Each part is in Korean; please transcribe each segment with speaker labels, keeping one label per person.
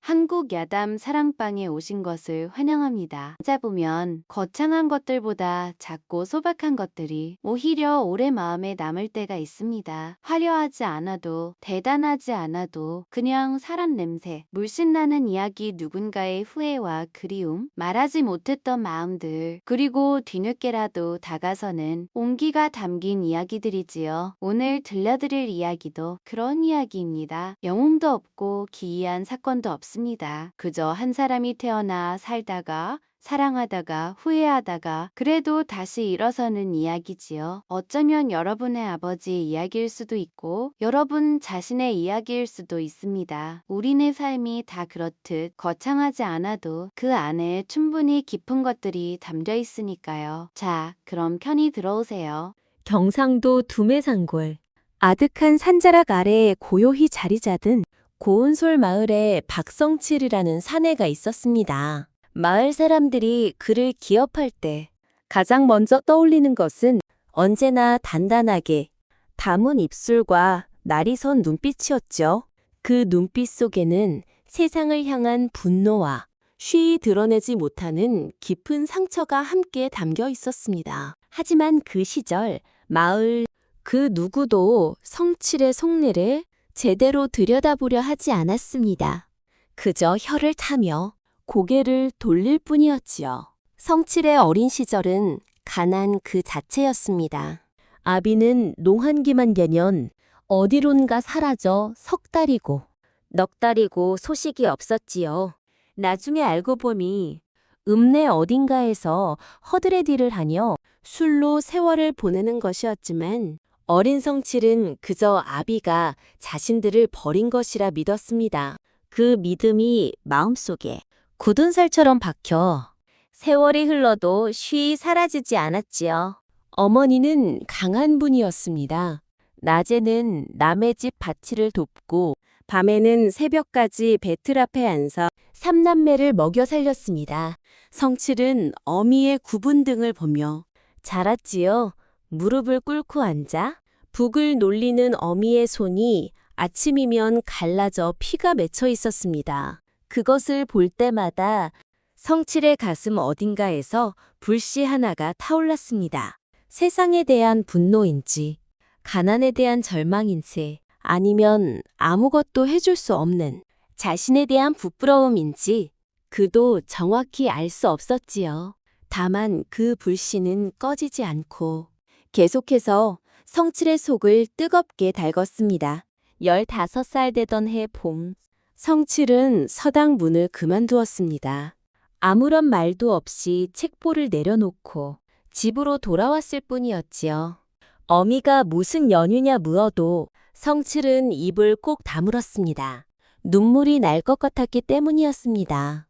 Speaker 1: 한국 야담 사랑방에 오신 것을 환영합니다. 찾아보면 거창한 것들보다 작고 소박한 것들이 오히려 오래 마음에 남을 때가 있습니다. 화려하지 않아도 대단하지 않아도 그냥 사람 냄새, 물씬 나는 이야기, 누군가의 후회와 그리움, 말하지 못했던 마음들, 그리고 뒤늦게라도 다가서는 온기가 담긴 이야기들이지요. 오늘 들려드릴 이야기도 그런 이야기입니다. 영웅도 없고 기이한 사건도 없습니다. 그저 한 사람이 태어나 살다가 사랑하다가 후회하다가 그래도 다시 일어서는 이야기지요. 어쩌면 여러분의 아버지의 이야기일 수도 있고 여러분 자신의 이야기일 수도 있습니다. 우리네 삶이 다 그렇듯 거창하지 않아도 그 안에 충분히 깊은 것들이 담겨 있으니까요. 자, 그럼 편히 들어오세요.
Speaker 2: 경상도 두매산골 아득한 산자락 아래에 고요히 자리 잡은 고운솔 마을에 박성칠이라는 사내가 있었습니다. 마을 사람들이 그를 기업할 때 가장 먼저 떠올리는 것은 언제나 단단하게 담은 입술과 날이 선 눈빛이었죠. 그 눈빛 속에는 세상을 향한 분노와 쉬이 드러내지 못하는 깊은 상처가 함께 담겨 있었습니다. 하지만 그 시절 마을 그 누구도 성칠의 속내를 제대로 들여다보려 하지 않았습니다. 그저 혀를 타며 고개를 돌릴 뿐이었지요. 성칠의 어린 시절은 가난 그 자체였습니다. 아비는 농한기만 되면 어디론가 사라져 석 달이고 넉 달이고 소식이 없었지요. 나중에 알고 보니 읍내 어딘가에서 허드렛 일을 하며 술로 세월을 보내는 것이었지만 어린 성칠은 그저 아비가 자신들을 버린 것이라 믿었습니다. 그 믿음이 마음속에 굳은 살처럼 박혀 세월이 흘러도 쉬이 사라지지 않았지요. 어머니는 강한 분이었습니다. 낮에는 남의 집 밭일을 돕고 밤에는 새벽까지 배틀 앞에 앉아 삼남매를 먹여 살렸습니다. 성칠은 어미의 구분 등을 보며 자랐지요. 무릎을 꿇고 앉아 북을 놀리는 어미의 손이 아침이면 갈라져 피가 맺혀 있었습니다. 그것을 볼 때마다 성칠의 가슴 어딘가에서 불씨 하나가 타올랐습니다. 세상에 대한 분노인지, 가난에 대한 절망인지, 아니면 아무것도 해줄 수 없는 자신에 대한 부끄러움인지 그도 정확히 알 수 없었지요. 다만 그 불씨는 꺼지지 않고 계속해서 성칠의 속을 뜨겁게 달궜습니다. 15살 되던 해 봄, 성칠은 서당 문을 그만두었습니다. 아무런 말도 없이 책보를 내려놓고 집으로 돌아왔을 뿐이었지요. 어미가 무슨 연유냐 물어도 성칠은 입을 꼭 다물었습니다. 눈물이 날 것 같았기 때문이었습니다.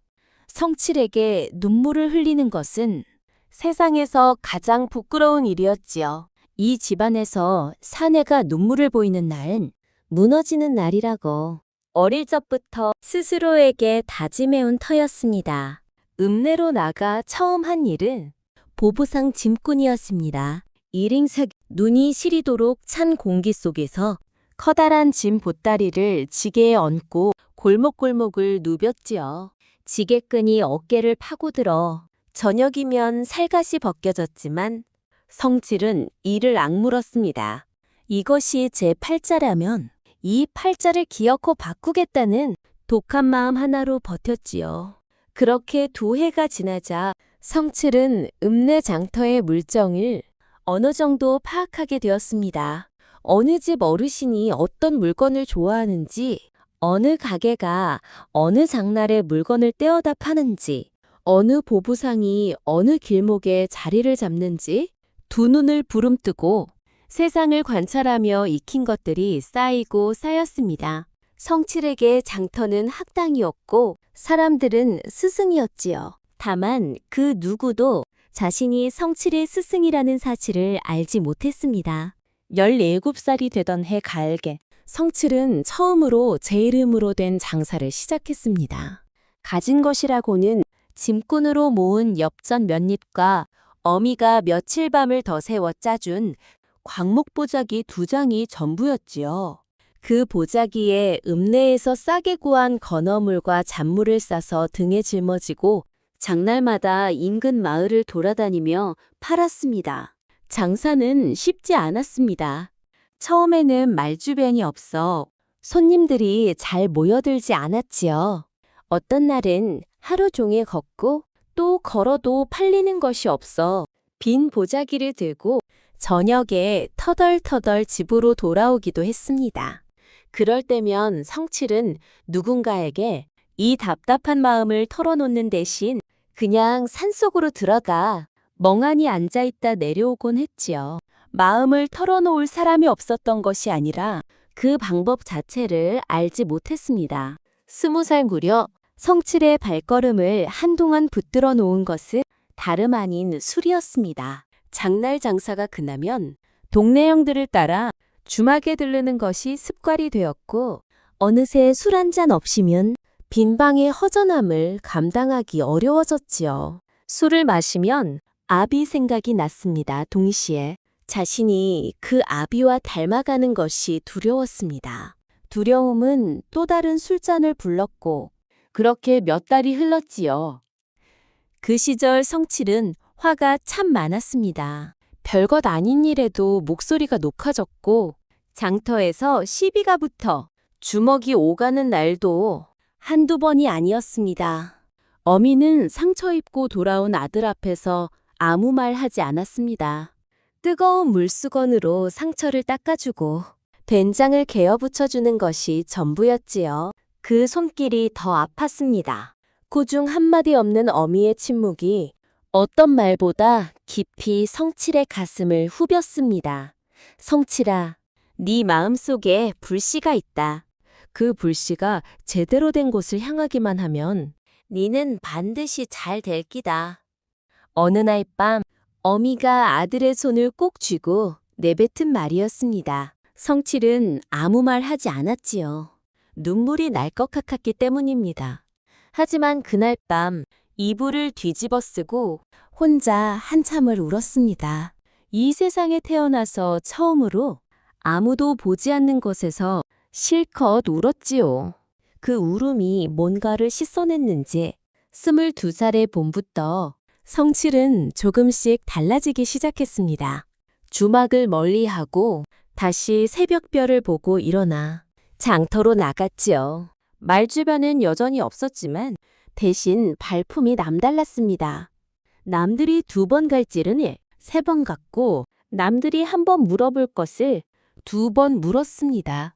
Speaker 2: 성칠에게 눈물을 흘리는 것은 세상에서 가장 부끄러운 일이었지요. 이 집안에서 사내가 눈물을 보이는 날은 무너지는 날이라고 어릴 적부터 스스로에게 다짐해온 터였습니다. 읍내로 나가 처음 한 일은 보부상 짐꾼이었습니다. 일행색 눈이 시리도록 찬 공기 속에서 커다란 짐 보따리를 지게에 얹고 골목골목을 누볐지요. 지게끈이 어깨를 파고들어 저녁이면 살갗이 벗겨졌지만 성칠은 이를 악물었습니다. 이것이 제 팔자라면 이 팔자를 기어코 바꾸겠다는 독한 마음 하나로 버텼지요. 그렇게 2해가 지나자 성칠은 읍내 장터의 물정을 어느 정도 파악하게 되었습니다. 어느 집 어르신이 어떤 물건을 좋아하는지, 어느 가게가 어느 장날에 물건을 떼어다 파는지, 어느 보부상이 어느 길목에 자리를 잡는지 두 눈을 부름뜨고 세상을 관찰하며 익힌 것들이 쌓이고 쌓였습니다. 성칠에게 장터는 학당이었고 사람들은 스승이었지요. 다만 그 누구도 자신이 성칠의 스승이라는 사실을 알지 못했습니다. 17살이 되던 해 가을에 성칠은 처음으로 제 이름으로 된 장사를 시작했습니다. 가진 것이라고는 짐꾼으로 모은 엽전 몇 잎과 어미가 며칠 밤을 더 세워 짜준 광목보자기 2장이 전부였지요. 그 보자기에 읍내에서 싸게 구한 건어물과 잡물을 싸서 등에 짊어지고 장날마다 인근 마을을 돌아다니며 팔았습니다. 장사는 쉽지 않았습니다. 처음에는 말주변이 없어 손님들이 잘 모여들지 않았지요. 어떤 날은 하루 종일 걷고 또 걸어도 팔리는 것이 없어 빈 보자기를 들고 저녁에 터덜터덜 집으로 돌아오기도 했습니다. 그럴 때면 성칠은 누군가에게 이 답답한 마음을 털어놓는 대신 그냥 산속으로 들어가 멍하니 앉아있다 내려오곤 했지요. 마음을 털어놓을 사람이 없었던 것이 아니라 그 방법 자체를 알지 못했습니다. 20살 무렵 성칠의 발걸음을 한동안 붙들어 놓은 것은 다름 아닌 술이었습니다. 장날 장사가 끝나면 동네 형들을 따라 주막에 들르는 것이 습관이 되었고 어느새 술 한 잔 없이면 빈방의 허전함을 감당하기 어려워졌지요. 술을 마시면 아비 생각이 났습니다. 동시에 자신이 그 아비와 닮아가는 것이 두려웠습니다. 두려움은 또 다른 술잔을 불렀고 그렇게 몇 달이 흘렀지요. 그 시절 성칠은 화가 참 많았습니다. 별것 아닌 일에도 목소리가 녹아졌고 장터에서 시비가 붙어 주먹이 오가는 날도 한두 번이 아니었습니다. 어미는 상처 입고 돌아온 아들 앞에서 아무 말 하지 않았습니다. 뜨거운 물수건으로 상처를 닦아주고 된장을 개어 붙여주는 것이 전부였지요. 그 손길이 더 아팠습니다. 고중 한마디 없는 어미의 침묵이 어떤 말보다 깊이 성칠의 가슴을 후볐습니다. 성칠아, 네 마음속에 불씨가 있다. 그 불씨가 제대로 된 곳을 향하기만 하면 네는 반드시 잘 될 기다. 어느 날 밤 어미가 아들의 손을 꼭 쥐고 내뱉은 말이었습니다. 성칠은 아무 말 하지 않았지요. 눈물이 날 것 같았기 때문입니다. 하지만 그날 밤 이불을 뒤집어 쓰고 혼자 한참을 울었습니다. 이 세상에 태어나서 처음으로 아무도 보지 않는 곳에서 실컷 울었지요. 그 울음이 뭔가를 씻어냈는지 22살의 봄부터 성칠은 조금씩 달라지기 시작했습니다. 주막을 멀리하고 다시 새벽별을 보고 일어나 장터로 나갔지요. 말주변은 여전히 없었지만 대신 발품이 남달랐습니다. 남들이 2번 갈 길은 3번 갔고 남들이 1번 물어볼 것을 2번 물었습니다.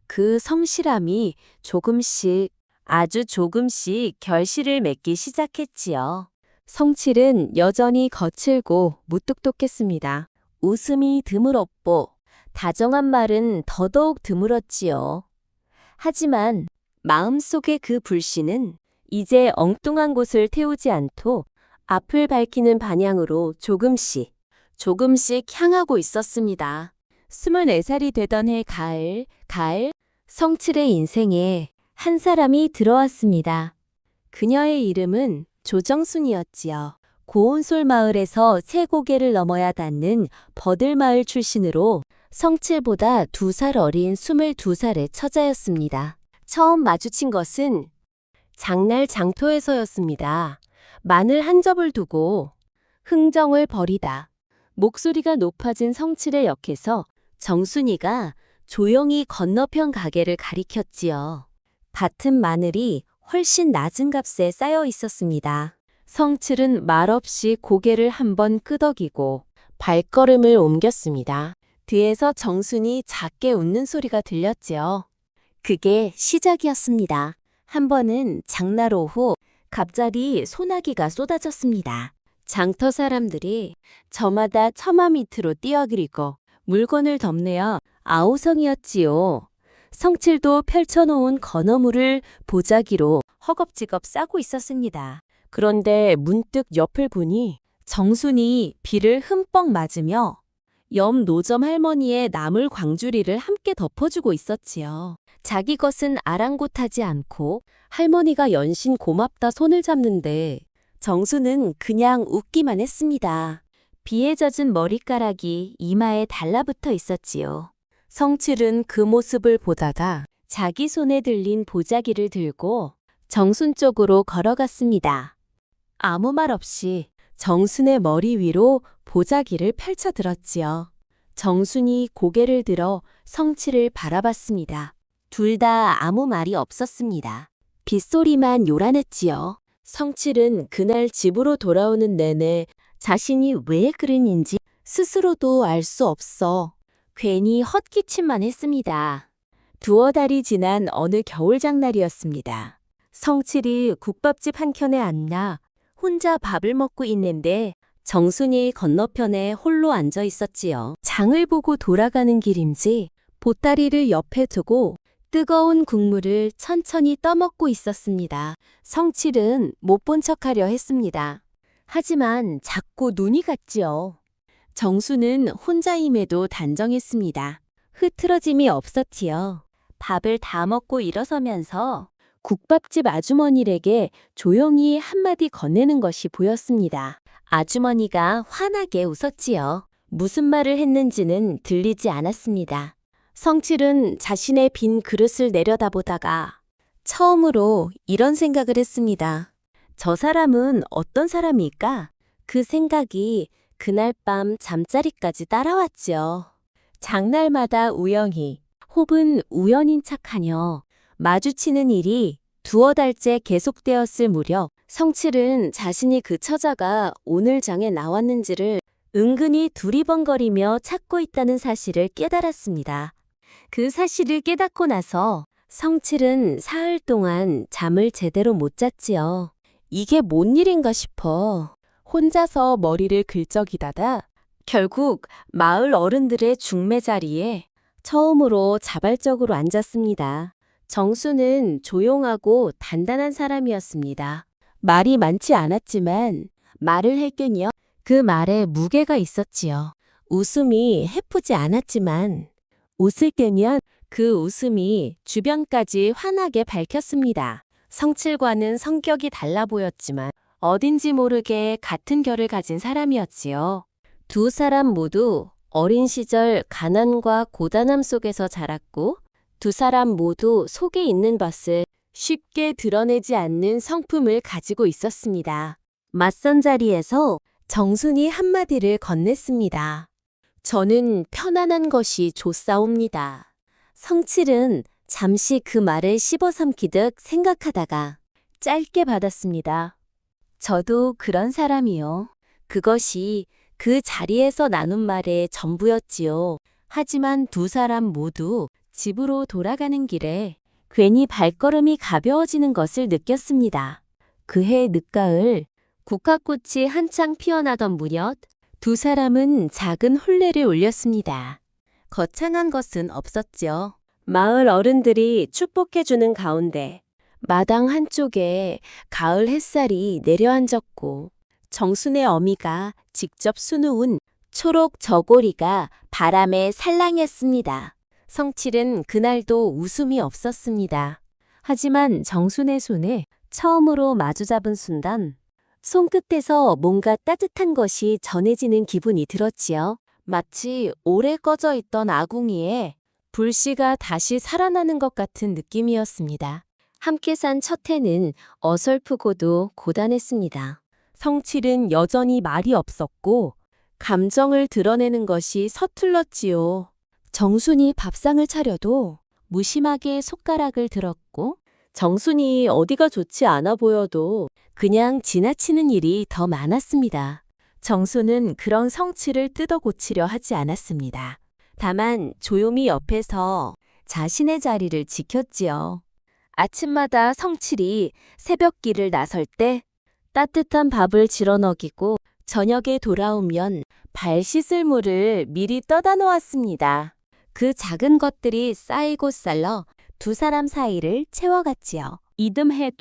Speaker 2: 그 성실함이 조금씩 아주 조금씩 결실을 맺기 시작했지요. 성칠은 여전히 거칠고 무뚝뚝했습니다. 웃음이 드물었고 다정한 말은 더더욱 드물었지요. 하지만 마음속의 그 불씨는 이제 엉뚱한 곳을 태우지 않고 앞을 밝히는 방향으로 조금씩 향하고 있었습니다. 24살이 되던 해 가을, 성칠의 인생에 한 사람이 들어왔습니다. 그녀의 이름은 조정순이었지요. 고운솔 마을에서 세 고개를 넘어야 닿는 버들마을 출신으로 성칠보다 2살 어린 22살의 처자였습니다. 처음 마주친 것은 장날 장터에서였습니다. 마늘 한 접을 두고 흥정을 벌이다 목소리가 높아진 성칠의 역에서 정순이가 조용히 건너편 가게를 가리켰지요. 밭은 마늘이 훨씬 낮은 값에 쌓여 있었습니다. 성칠은 말없이 고개를 한번 끄덕이고 발걸음을 옮겼습니다. 뒤에서 정순이 작게 웃는 소리가 들렸지요. 그게 시작이었습니다. 한 번은 장날 오후 갑자기 소나기가 쏟아졌습니다. 장터 사람들이 저마다 처마 밑으로 뛰어들이고 물건을 덮내어 아우성이었지요. 성칠도 펼쳐놓은 건어물을 보자기로 허겁지겁 싸고 있었습니다. 그런데 문득 옆을 보니 정순이 비를 흠뻑 맞으며 옆 노점 할머니의 나물 광주리를 함께 덮어주고 있었지요. 자기 것은 아랑곳하지 않고 할머니가 연신 고맙다 손을 잡는데 정수는 그냥 웃기만 했습니다. 비에 젖은 머리카락이 이마에 달라붙어 있었지요. 성칠은 그 모습을 보다가 자기 손에 들린 보자기를 들고 정순 쪽으로 걸어갔습니다. 아무 말 없이 정순의 머리 위로 보자기를 펼쳐 들었지요. 정순이 고개를 들어 성칠을 바라봤습니다. 둘 다 아무 말이 없었습니다. 빗소리만 요란했지요. 성칠은 그날 집으로 돌아오는 내내 자신이 왜 그랬는지 스스로도 알 수 없어 괜히 헛기침만 했습니다. 두어 달이 지난 어느 겨울 장날이었습니다. 성칠이 국밥집 한켠에 앉아 혼자 밥을 먹고 있는데 정순이 건너편에 홀로 앉아 있었지요. 장을 보고 돌아가는 길인지 보따리를 옆에 두고 뜨거운 국물을 천천히 떠먹고 있었습니다. 성칠은 못 본 척하려 했습니다. 하지만 자꾸 눈이 갔지요. 정수는 혼자임에도 단정했습니다. 흐트러짐이 없었지요. 밥을 다 먹고 일어서면서 국밥집 아주머니에게 조용히 한마디 건네는 것이 보였습니다. 아주머니가 환하게 웃었지요. 무슨 말을 했는지는 들리지 않았습니다. 성칠은 자신의 빈 그릇을 내려다보다가 처음으로 이런 생각을 했습니다. 저 사람은 어떤 사람일까? 그 생각이 그날 밤 잠자리까지 따라왔지요. 장날마다 우연히 혹은 우연인 척하며 마주치는 일이 두어 달째 계속되었을 무렵 성칠은 자신이 그 처자가 오늘 장에 나왔는지를 은근히 두리번거리며 찾고 있다는 사실을 깨달았습니다. 그 사실을 깨닫고 나서 성칠은 사흘 동안 잠을 제대로 못 잤지요. 이게 뭔 일인가 싶어 혼자서 머리를 긁적이다가 결국 마을 어른들의 중매 자리에 처음으로 자발적으로 앉았습니다. 정수는 조용하고 단단한 사람이었습니다. 말이 많지 않았지만 말을 할 경이요. 그 말에 무게가 있었지요. 웃음이 해프지 않았지만 웃을 때면 그 웃음이 주변까지 환하게 밝혔습니다. 성칠과는 성격이 달라 보였지만 어딘지 모르게 같은 결을 가진 사람이었지요. 두 사람 모두 어린 시절 가난과 고단함 속에서 자랐고 두 사람 모두 속에 있는 것을 쉽게 드러내지 않는 성품을 가지고 있었습니다. 맞선 자리에서 정순이 한마디를 건넸습니다. 저는 편안한 것이 좋사옵니다. 성칠은 잠시 그 말을 씹어삼키듯 생각하다가 짧게 받았습니다. 저도 그런 사람이요. 그것이 그 자리에서 나눈 말의 전부였지요. 하지만 두 사람 모두 집으로 돌아가는 길에 괜히 발걸음이 가벼워지는 것을 느꼈습니다. 그해 늦가을 국화꽃이 한창 피어나던 무렵 두 사람은 작은 혼례를 올렸습니다. 거창한 것은 없었죠. 마을 어른들이 축복해주는 가운데 마당 한쪽에 가을 햇살이 내려앉았고 정순의 어미가 직접 수놓은 초록 저고리가 바람에 살랑했습니다. 성칠은 그날도 웃음이 없었습니다. 하지만 정순의 손에 처음으로 마주잡은 순간 손끝에서 뭔가 따뜻한 것이 전해지는 기분이 들었지요. 마치 오래 꺼져 있던 아궁이에 불씨가 다시 살아나는 것 같은 느낌이었습니다. 함께 산 첫 해는 어설프고도 고단했습니다. 성칠은 여전히 말이 없었고 감정을 드러내는 것이 서툴렀지요. 정순이 밥상을 차려도 무심하게 숟가락을 들었고 정순이 어디가 좋지 않아 보여도 그냥 지나치는 일이 더 많았습니다. 정순은 그런 성칠을 뜯어 고치려 하지 않았습니다. 다만 조용히 옆에서 자신의 자리를 지켰지요. 아침마다 성칠이 새벽길을 나설 때 따뜻한 밥을 질어 먹이고 저녁에 돌아오면 발 씻을 물을 미리 떠다 놓았습니다. 그 작은 것들이 쌓이고 쌓여 두 사람 사이를 채워갔지요. 이듬해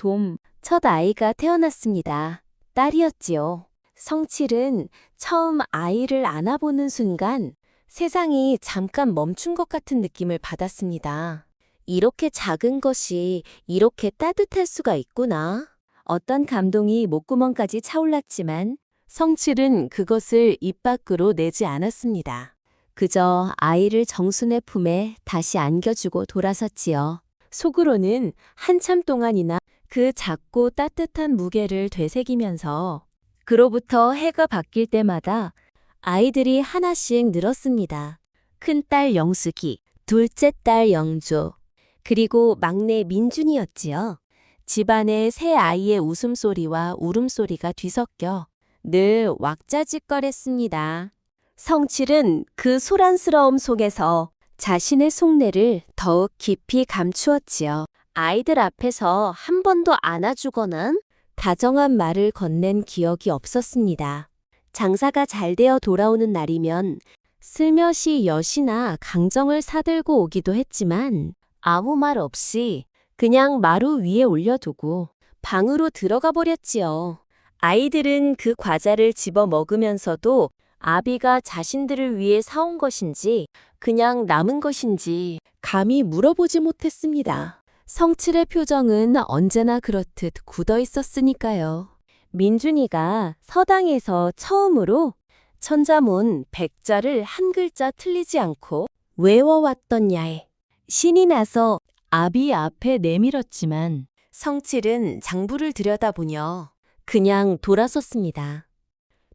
Speaker 2: 첫 아이가 태어났습니다. 딸이었지요. 성칠은 처음 아이를 안아보는 순간 세상이 잠깐 멈춘 것 같은 느낌을 받았습니다. 이렇게 작은 것이 이렇게 따뜻할 수가 있구나. 어떤 감동이 목구멍까지 차올랐지만 성칠은 그것을 입 밖으로 내지 않았습니다. 그저 아이를 정순의 품에 다시 안겨주고 돌아섰지요. 속으로는 한참 동안이나 그 작고 따뜻한 무게를 되새기면서 그로부터 해가 바뀔 때마다 아이들이 하나씩 늘었습니다. 큰딸 영숙이, 둘째 딸 영조, 그리고 막내 민준이었지요. 집안에 새 아이의 웃음소리와 울음소리가 뒤섞여 늘 왁자지껄했습니다. 성칠은 그 소란스러움 속에서 자신의 속내를 더욱 깊이 감추었지요. 아이들 앞에서 한 번도 안아주거나 다정한 말을 건넨 기억이 없었습니다. 장사가 잘 되어 돌아오는 날이면 슬며시 엿이나 강정을 사들고 오기도 했지만 아무 말 없이 그냥 마루 위에 올려두고 방으로 들어가 버렸지요. 아이들은 그 과자를 집어 먹으면서도 아비가 자신들을 위해 사온 것인지 그냥 남은 것인지 감히 물어보지 못했습니다. 성칠의 표정은 언제나 그렇듯 굳어 있었으니까요. 민준이가 서당에서 처음으로 천자문 100자를 한 글자 틀리지 않고 외워왔던 야에 신이 나서 아비 앞에 내밀었지만 성칠은 장부를 들여다보며 그냥 돌아섰습니다.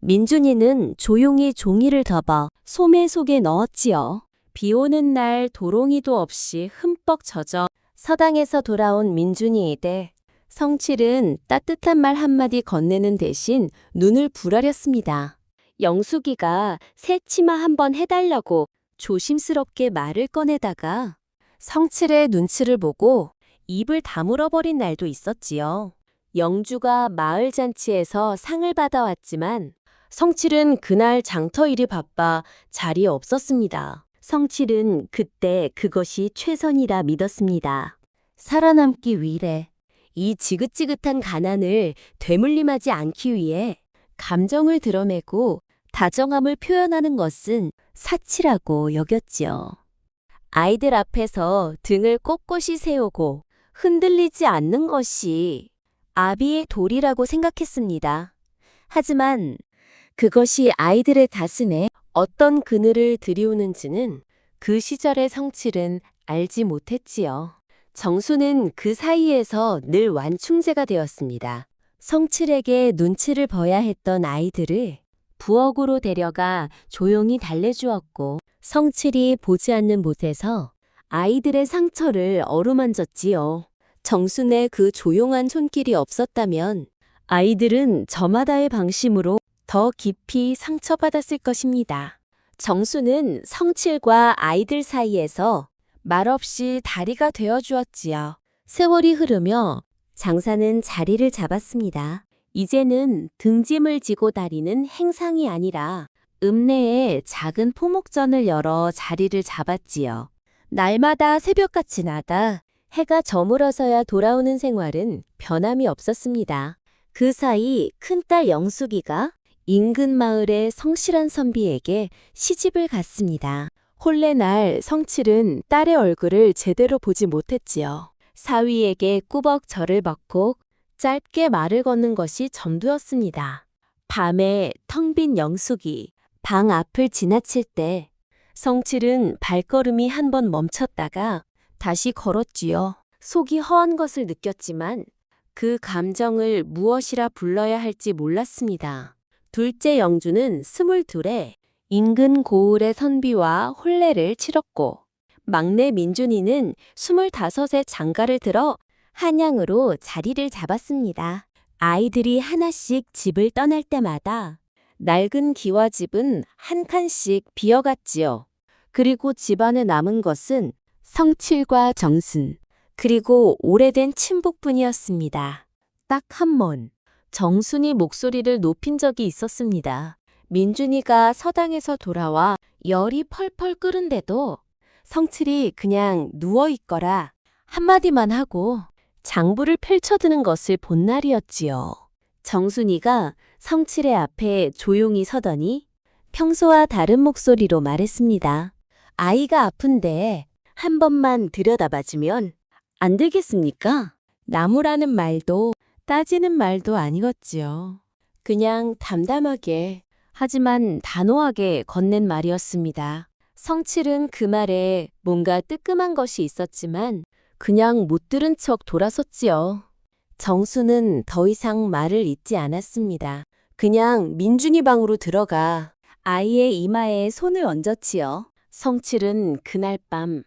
Speaker 2: 민준이는 조용히 종이를 덮어 소매 속에 넣었지요. 비 오는 날 도롱이도 없이 흠뻑 젖어 서당에서 돌아온 민준이에게 성칠은 따뜻한 말 한마디 건네는 대신 눈을 부라렸습니다. 영숙이가 새 치마 한번 해달라고 조심스럽게 말을 꺼내다가 성칠의 눈치를 보고 입을 다물어버린 날도 있었지요. 영주가 마을 잔치에서 상을 받아왔지만 성칠은 그날 장터일이 바빠 자리에 없었습니다. 성칠은 그때 그것이 최선이라 믿었습니다. 살아남기 위해 이 지긋지긋한 가난을 되물림하지 않기 위해 감정을 드러내고 다정함을 표현하는 것은 사치라고 여겼지요. 아이들 앞에서 등을 꼿꼿이 세우고 흔들리지 않는 것이 아비의 도리라고 생각했습니다. 하지만 그것이 아이들의 가슴에 어떤 그늘을 들이우는지는 그 시절의 성칠은 알지 못했지요. 정수는 그 사이에서 늘 완충제가 되었습니다. 성칠에게 눈치를 봐야 했던 아이들을 부엌으로 데려가 조용히 달래주었고 성칠이 보지 않는 못에서 아이들의 상처를 어루만졌지요. 정순의 그 조용한 손길이 없었다면 아이들은 저마다의 방심으로 더 깊이 상처받았을 것입니다. 정수는 성칠과 아이들 사이에서 말없이 다리가 되어주었지요. 세월이 흐르며 장사는 자리를 잡았습니다. 이제는 등짐을 지고 다니는 행상이 아니라 읍내에 작은 포목전을 열어 자리를 잡았지요. 날마다 새벽같이 나가 해가 저물어서야 돌아오는 생활은 변함이 없었습니다. 그 사이 큰딸 영숙이가 인근 마을의 성실한 선비에게 시집을 갔습니다. 혼례 날 성칠은 딸의 얼굴을 제대로 보지 못했지요. 사위에게 꾸벅 절을 받고 짧게 말을 거는 것이 전부였습니다. 밤에 텅 빈 영숙이 방 앞을 지나칠 때 성칠은 발걸음이 한 번 멈췄다가 다시 걸었지요. 속이 허한 것을 느꼈지만 그 감정을 무엇이라 불러야 할지 몰랐습니다. 둘째 영주는 22에 인근 고을의 선비와 혼례를 치렀고 막내 민준이는 25에 장가를 들어 한양으로 자리를 잡았습니다. 아이들이 하나씩 집을 떠날 때마다 낡은 기와집은 한 칸씩 비어갔지요. 그리고 집안에 남은 것은 성칠과 정순, 그리고 오래된 친복뿐이었습니다. 딱 한 번, 정순이 목소리를 높인 적이 있었습니다. 민준이가 서당에서 돌아와 열이 펄펄 끓은데도 성칠이 그냥 누워있거라 한마디만 하고 장부를 펼쳐드는 것을 본 날이었지요. 정순이가 성칠의 앞에 조용히 서더니 평소와 다른 목소리로 말했습니다. 아이가 아픈데 한 번만 들여다봐주면 안 되겠습니까? 나무라는 말도 따지는 말도 아니겠지요. 그냥 담담하게 하지만 단호하게 건넨 말이었습니다. 성칠은 그 말에 뭔가 뜨끔한 것이 있었지만 그냥 못 들은 척 돌아섰지요. 정수는 더 이상 말을 잇지 않았습니다. 그냥 민준이 방으로 들어가 아이의 이마에 손을 얹었지요. 성칠은 그날 밤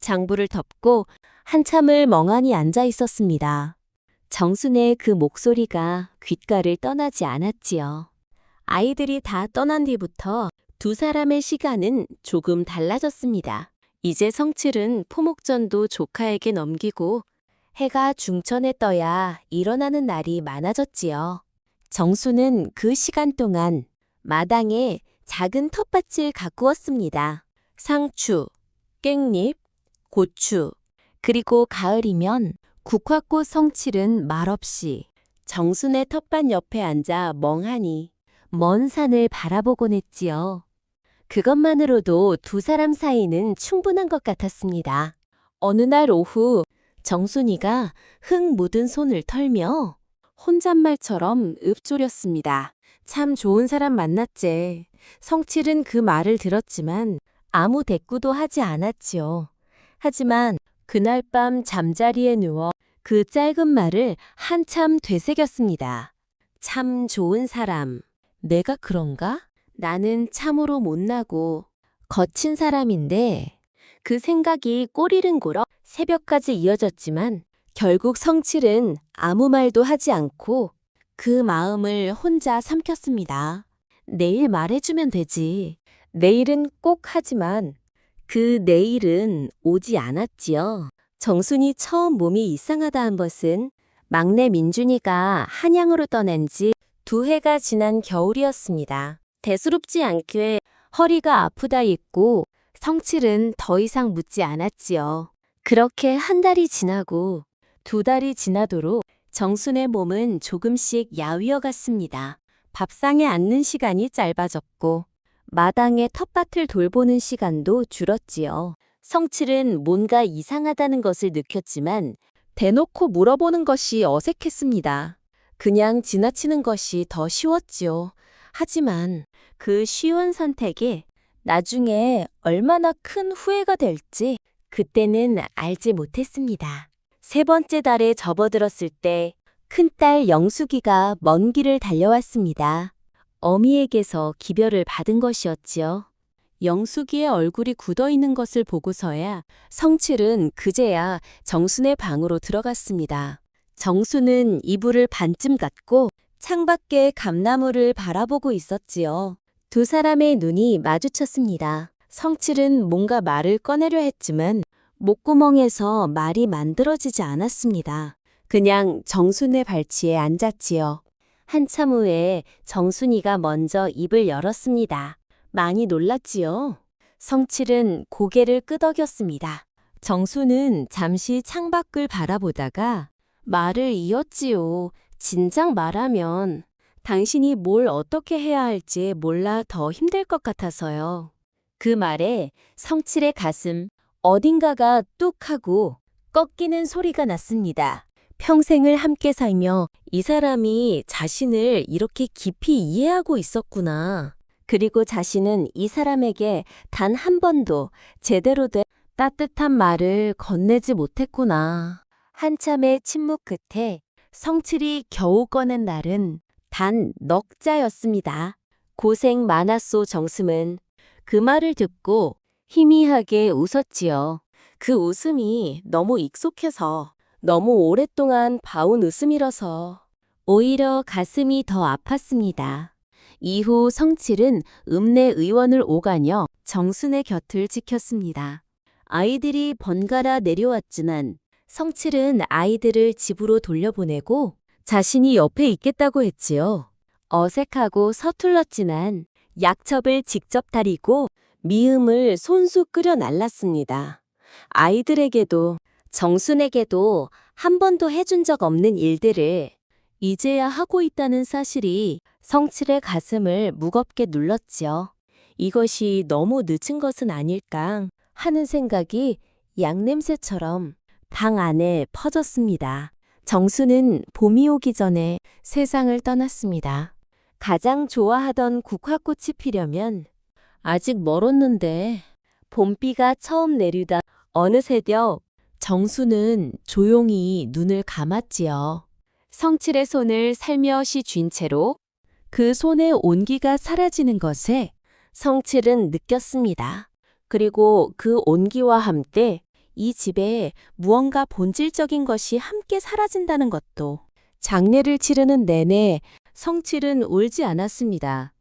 Speaker 2: 장부를 덮고 한참을 멍하니 앉아 있었습니다. 정순의 그 목소리가 귓가를 떠나지 않았지요. 아이들이 다 떠난 뒤부터 두 사람의 시간은 조금 달라졌습니다. 이제 성칠은 포목전도 조카에게 넘기고 해가 중천에 떠야 일어나는 날이 많아졌지요. 정수는 그 시간 동안 마당에 작은 텃밭을 가꾸었습니다. 상추, 깻잎, 고추, 그리고 가을이면 국화꽃. 성칠은 말없이 정순의 텃밭 옆에 앉아 멍하니 먼 산을 바라보곤 했지요. 그것만으로도 두 사람 사이는 충분한 것 같았습니다. 어느 날 오후 정순이가 흙 묻은 손을 털며 혼잣말처럼 읊조렸습니다. 참 좋은 사람 만났제. 성칠은 그 말을 들었지만 아무 대꾸도 하지 않았지요. 하지만 그날 밤 잠자리에 누워 그 짧은 말을 한참 되새겼습니다. 참 좋은 사람. 내가 그런가? 나는 참으로 못나고 거친 사람인데. 그 생각이 꼬리를 골어 새벽까지 이어졌지만 결국 성칠은 아무 말도 하지 않고 그 마음을 혼자 삼켰습니다. 내일 말해주면 되지. 내일은 꼭 하지만 그 내일은 오지 않았지요. 정순이 처음 몸이 이상하다 한 것은 막내 민준이가 한양으로 떠난 지 2해가 지난 겨울이었습니다. 대수롭지 않게 허리가 아프다 했고 성칠은 더 이상 묻지 않았지요. 그렇게 한 달이 지나고 2달이 지나도록 정순의 몸은 조금씩 야위어 갔습니다. 밥상에 앉는 시간이 짧아졌고 마당에 텃밭을 돌보는 시간도 줄었지요. 성칠은 뭔가 이상하다는 것을 느꼈지만 대놓고 물어보는 것이 어색했습니다. 그냥 지나치는 것이 더 쉬웠지요. 하지만 그 쉬운 선택에 나중에 얼마나 큰 후회가 될지 그때는 알지 못했습니다. 3번째 달에 접어들었을 때 큰딸 영숙이가 먼 길을 달려왔습니다. 어미에게서 기별을 받은 것이었지요. 영숙이의 얼굴이 굳어있는 것을 보고서야 성칠은 그제야 정순의 방으로 들어갔습니다. 정순은 이불을 반쯤 닫고 창밖의 감나무를 바라보고 있었지요. 두 사람의 눈이 마주쳤습니다. 성칠은 뭔가 말을 꺼내려 했지만 목구멍에서 말이 만들어지지 않았습니다. 그냥 정순의 발치에 앉았지요. 한참 후에 정순이가 먼저 입을 열었습니다. 많이 놀랐지요. 성칠은 고개를 끄덕였습니다. 정순은 잠시 창밖을 바라보다가 말을 이었지요. 진작 말하면 당신이 뭘 어떻게 해야 할지 몰라 더 힘들 것 같아서요. 그 말에 성칠의 가슴 어딘가가 뚝 하고 꺾이는 소리가 났습니다. 평생을 함께 살며 이 사람이 자신을 이렇게 깊이 이해하고 있었구나. 그리고 자신은 이 사람에게 단 한 번도 제대로 된 따뜻한 말을 건네지 못했구나. 한참의 침묵 끝에 성칠이 겨우 꺼낸 말은 단 넉 자였습니다. 고생 많았소. 정승은 그 말을 듣고 희미하게 웃었지요. 그 웃음이 너무 익숙해서 너무 오랫동안 봐온 웃음이라서 오히려 가슴이 더 아팠습니다. 이후 성칠은 읍내 의원을 오가며 정순의 곁을 지켰습니다. 아이들이 번갈아 내려왔지만 성칠은 아이들을 집으로 돌려보내고 자신이 옆에 있겠다고 했지요. 어색하고 서툴렀지만 약첩을 직접 다리고 미음을 손수 끓여 날랐습니다. 아이들에게도 정순에게도 한 번도 해준 적 없는 일들을 이제야 하고 있다는 사실이 성칠의 가슴을 무겁게 눌렀지요. 이것이 너무 늦은 것은 아닐까 하는 생각이 양냄새처럼 방 안에 퍼졌습니다. 정수는 봄이 오기 전에 세상을 떠났습니다. 가장 좋아하던 국화꽃이 피려면 아직 멀었는데 봄비가 처음 내리다 어느새며 정수는 조용히 눈을 감았지요. 성칠의 손을 살며시 쥔 채로 그 손의 온기가 사라지는 것에 성칠은 느꼈습니다. 그리고 그 온기와 함께 이 집에 무언가 본질적인 것이 함께 사라진다는 것도. 장례를 치르는 내내 성칠은 울지 않았습니다.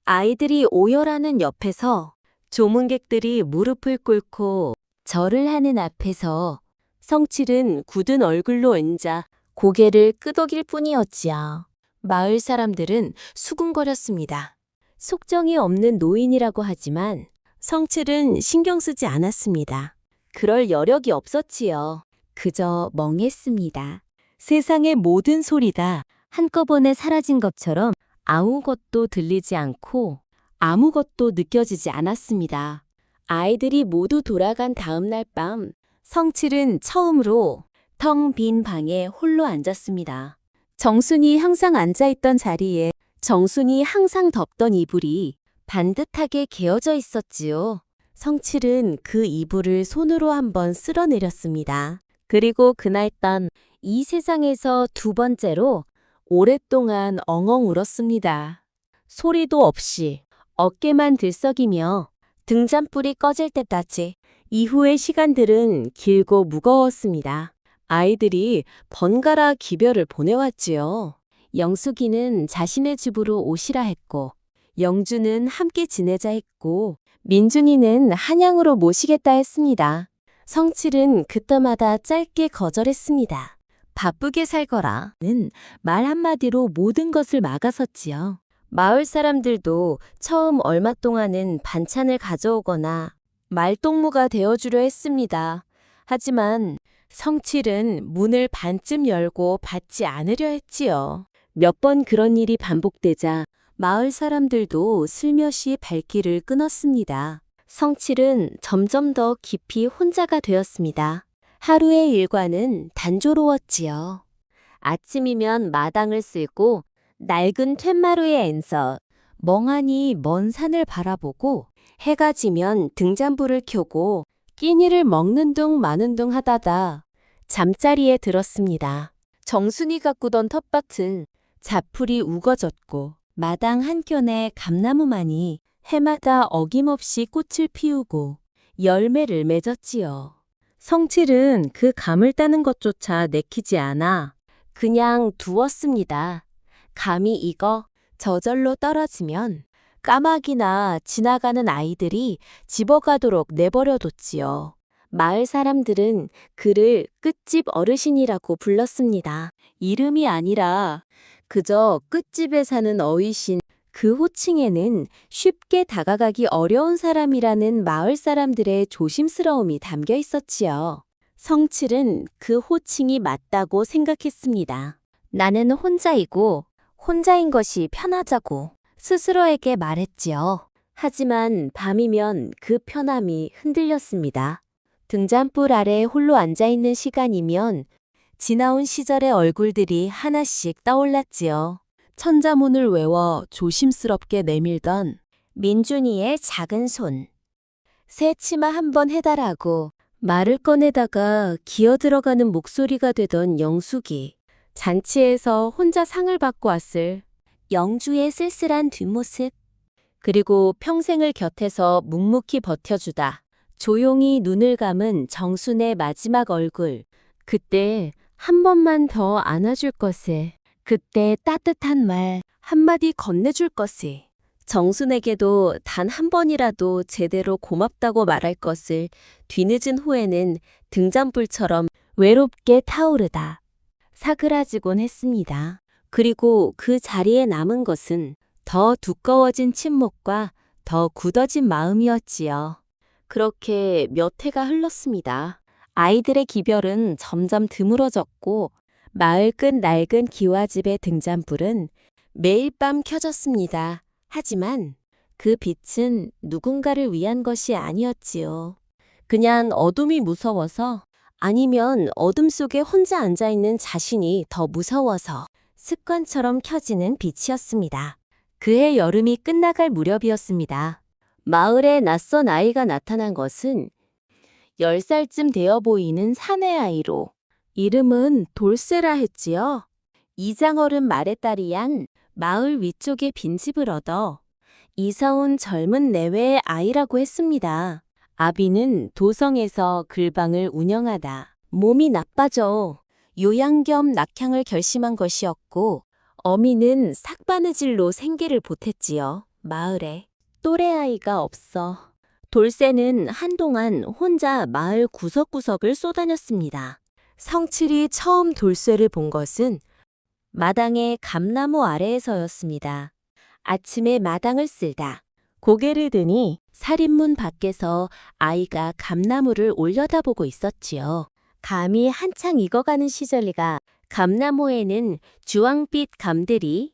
Speaker 2: 아이들이 오열하는 옆에서 조문객들이 무릎을 꿇고 절을 하는 앞에서 성칠은 굳은 얼굴로 앉아 고개를 끄덕일 뿐이었지요. 마을 사람들은 수군거렸습니다. 속정이 없는 노인이라고 하지만 성칠은 신경 쓰지 않았습니다. 그럴 여력이 없었지요. 그저 멍했습니다. 세상의 모든 소리가 한꺼번에 사라진 것처럼 아무것도 들리지 않고 아무것도 느껴지지 않았습니다. 아이들이 모두 돌아간 다음 날 밤, 성칠은 처음으로 텅 빈 방에 홀로 앉았습니다. 정순이 항상 앉아있던 자리에 정순이 항상 덮던 이불이 반듯하게 개어져 있었지요. 성칠은 그 이불을 손으로 한번 쓸어내렸습니다. 그리고 그날 밤 이 세상에서 두 번째로 오랫동안 엉엉 울었습니다. 소리도 없이 어깨만 들썩이며 등잔불이 꺼질 때까지. 이후의 시간들은 길고 무거웠습니다. 아이들이 번갈아 기별을 보내왔지요. 영숙이는 자신의 집으로 오시라 했고, 영주는 함께 지내자 했고, 민준이는 한양으로 모시겠다 했습니다. 성칠은 그때마다 짧게 거절했습니다. 바쁘게 살거라는 말 한마디로 모든 것을 막아섰지요. 마을 사람들도 처음 얼마 동안은 반찬을 가져오거나 말동무가 되어주려 했습니다. 하지만 성칠은 문을 반쯤 열고 받지 않으려 했지요. 몇 번 그런 일이 반복되자 마을 사람들도 슬며시 발길을 끊었습니다. 성칠은 점점 더 깊이 혼자가 되었습니다. 하루의 일과는 단조로웠지요. 아침이면 마당을 쓸고 낡은 툇마루에 앉아 멍하니 먼 산을 바라보고 해가 지면 등잔불을 켜고 끼니를 먹는 둥 마는 둥 하다가 잠자리에 들었습니다. 정순이가 꾸던 텃밭은 자풀이 우거졌고 마당 한켠에 감나무만이 해마다 어김없이 꽃을 피우고 열매를 맺었지요. 성칠은 그 감을 따는 것조차 내키지 않아 그냥 두었습니다. 감이 익어 저절로 떨어지면 까마귀나 지나가는 아이들이 집어가도록 내버려뒀지요. 마을 사람들은 그를 끝집 어르신이라고 불렀습니다. 이름이 아니라 그저 끝집에 사는 어이신. 그 호칭에는 쉽게 다가가기 어려운 사람이라는 마을 사람들의 조심스러움이 담겨 있었지요. 성칠은 그 호칭이 맞다고 생각했습니다. 나는 혼자이고 혼자인 것이 편하자고 스스로에게 말했지요. 하지만 밤이면 그 편함이 흔들렸습니다. 등잔불 아래 홀로 앉아있는 시간이면 지나온 시절의 얼굴들이 하나씩 떠올랐지요. 천자문을 외워 조심스럽게 내밀던 민준이의 작은 손. 새 치마 한번 해달라고 말을 꺼내다가 기어들어가는 목소리가 되던 영숙이. 잔치에서 혼자 상을 받고 왔을 영주의 쓸쓸한 뒷모습. 그리고 평생을 곁에서 묵묵히 버텨주다 조용히 눈을 감은 정순의 마지막 얼굴. 그때 한 번만 더 안아줄 것을. 그때 따뜻한 말 한마디 건네줄 것을. 정순에게도 단 한 번이라도 제대로 고맙다고 말할 것을 뒤늦은 후에는 등잔불처럼 외롭게 타오르다 사그라지곤 했습니다. 그리고 그 자리에 남은 것은 더 두꺼워진 침묵과 더 굳어진 마음이었지요. 그렇게 몇 해가 흘렀습니다. 아이들의 기별은 점점 드물어졌고 마을 끝 낡은 기와집의 등잔불은 매일 밤 켜졌습니다. 하지만 그 빛은 누군가를 위한 것이 아니었지요. 그냥 어둠이 무서워서, 아니면 어둠 속에 혼자 앉아있는 자신이 더 무서워서 습관처럼 켜지는 빛이었습니다. 그해 여름이 끝나갈 무렵이었습니다. 마을에 낯선 아이가 나타난 것은 10살쯤 되어 보이는 사내 아이로 이름은 돌쇠라 했지요. 이장어른 말의 딸이 양 마을 위쪽에 빈집을 얻어 이사온 젊은 내외의 아이라고 했습니다. 아비는 도성에서 글방을 운영하다 몸이 나빠져 요양 겸 낙향을 결심한 것이었고 어미는 삭바느질로 생계를 보탰지요. 마을에 또래 아이가 없어 돌쇠는 한동안 혼자 마을 구석구석을 쏘다녔습니다. 성칠이 처음 돌쇠를 본 것은 마당의 감나무 아래에서였습니다. 아침에 마당을 쓸다 고개를 드니 살인문 밖에서 아이가 감나무를 올려다보고 있었지요. 감이 한창 익어가는 시절이가 감나무에는 주황빛 감들이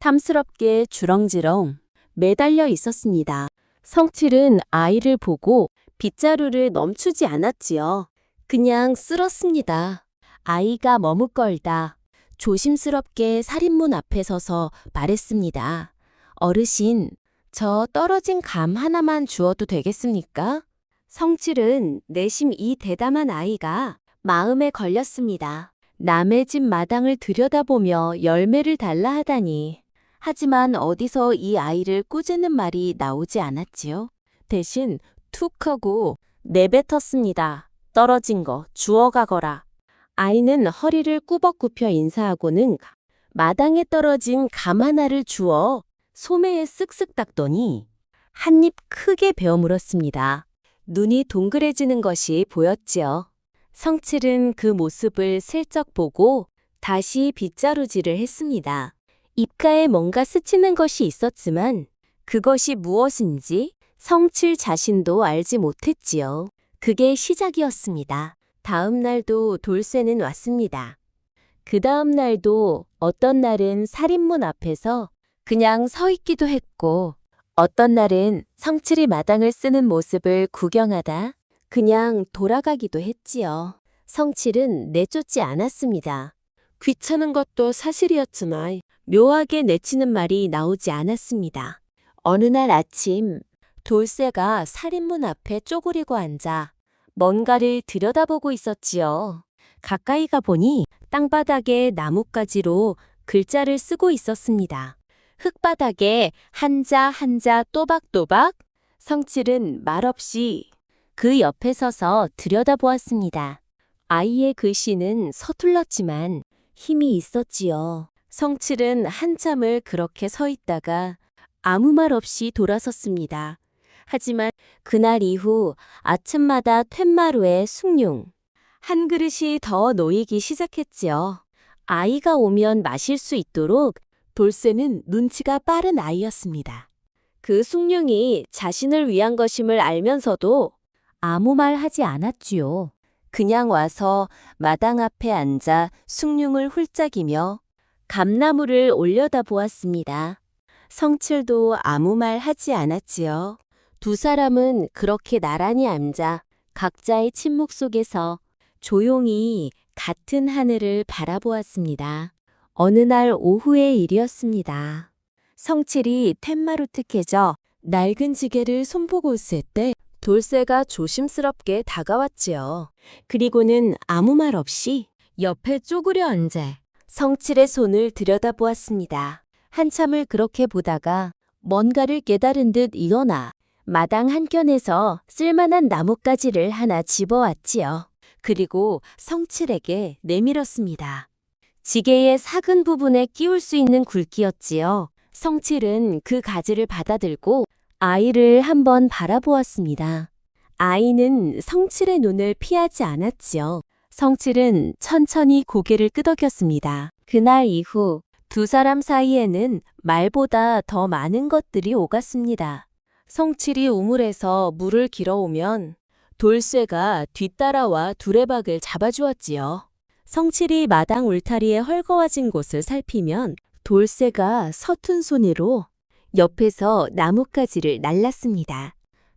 Speaker 2: 탐스럽게 주렁주렁 매달려 있었습니다. 성칠은 아이를 보고 빗자루를 멈추지 않았지요. 그냥 쓸었습니다. 아이가 머뭇거리다 조심스럽게 살인문 앞에 서서 말했습니다. 어르신, 저 떨어진 감 하나만 주어도 되겠습니까? 성칠은 내심 이 대담한 아이가 마음에 걸렸습니다. 남의 집 마당을 들여다보며 열매를 달라 하다니. 하지만 어디서 이 아이를 꾸짖는 말이 나오지 않았지요. 대신 툭 하고 내뱉었습니다. 떨어진 거 주워가거라. 아이는 허리를 꾸벅 굽혀 인사하고는 마당에 떨어진 감 하나를 주워 소매에 쓱쓱 닦더니 한 입 크게 베어 물었습니다. 눈이 동그래지는 것이 보였지요. 성칠은 그 모습을 슬쩍 보고 다시 빗자루질을 했습니다. 입가에 뭔가 스치는 것이 있었지만 그것이 무엇인지 성칠 자신도 알지 못했지요. 그게 시작이었습니다. 다음 날도 돌쇠는 왔습니다. 그 다음 날도 어떤 날은 살인문 앞에서 그냥 서 있기도 했고 어떤 날은 성칠이 마당을 쓰는 모습을 구경하다 그냥 돌아가기도 했지요. 성칠은 내쫓지 않았습니다. 귀찮은 것도 사실이었지만 묘하게 내치는 말이 나오지 않았습니다. 어느 날 아침 돌쇠가 살인문 앞에 쪼그리고 앉아 뭔가를 들여다보고 있었지요. 가까이 가보니 땅바닥에 나뭇가지로 글자를 쓰고 있었습니다. 흙바닥에 한자 한자 또박또박 성칠은 말없이 그 옆에 서서 들여다보았습니다. 아이의 글씨는 서툴렀지만 힘이 있었지요. 성칠은 한참을 그렇게 서 있다가 아무 말 없이 돌아섰습니다. 하지만 그날 이후 아침마다 툇마루에 숭늉 한 그릇이 더 놓이기 시작했지요. 아이가 오면 마실 수 있도록 돌쇠는 눈치가 빠른 아이였습니다. 그 숭늉이 자신을 위한 것임을 알면서도 아무 말 하지 않았지요. 그냥 와서 마당 앞에 앉아 숭늉을 훌쩍이며 감나무를 올려다 보았습니다. 성칠도 아무 말 하지 않았지요. 두 사람은 그렇게 나란히 앉아 각자의 침묵 속에서 조용히 같은 하늘을 바라보았습니다. 어느 날 오후의 일이었습니다. 성칠이 툇마루 틱해져 낡은 지게를 손보고 있을 때 돌쇠가 조심스럽게 다가왔지요. 그리고는 아무 말 없이 옆에 쪼그려 앉아 성칠의 손을 들여다보았습니다. 한참을 그렇게 보다가 뭔가를 깨달은 듯 일어나 마당 한켠에서 쓸만한 나뭇가지를 하나 집어왔지요. 그리고 성칠에게 내밀었습니다. 지게의 사근 부분에 끼울 수 있는 굵기였지요. 성칠은 그 가지를 받아들고 아이를 한번 바라보았습니다. 아이는 성칠의 눈을 피하지 않았지요. 성칠은 천천히 고개를 끄덕였습니다. 그날 이후 두 사람 사이에는 말보다 더 많은 것들이 오갔습니다. 성칠이 우물에서 물을 길어오면 돌쇠가 뒤따라와 두레박을 잡아주었지요. 성칠이 마당 울타리에 헐거워진 곳을 살피면 돌쇠가 서툰 손으로 옆에서 나뭇가지를 날랐습니다.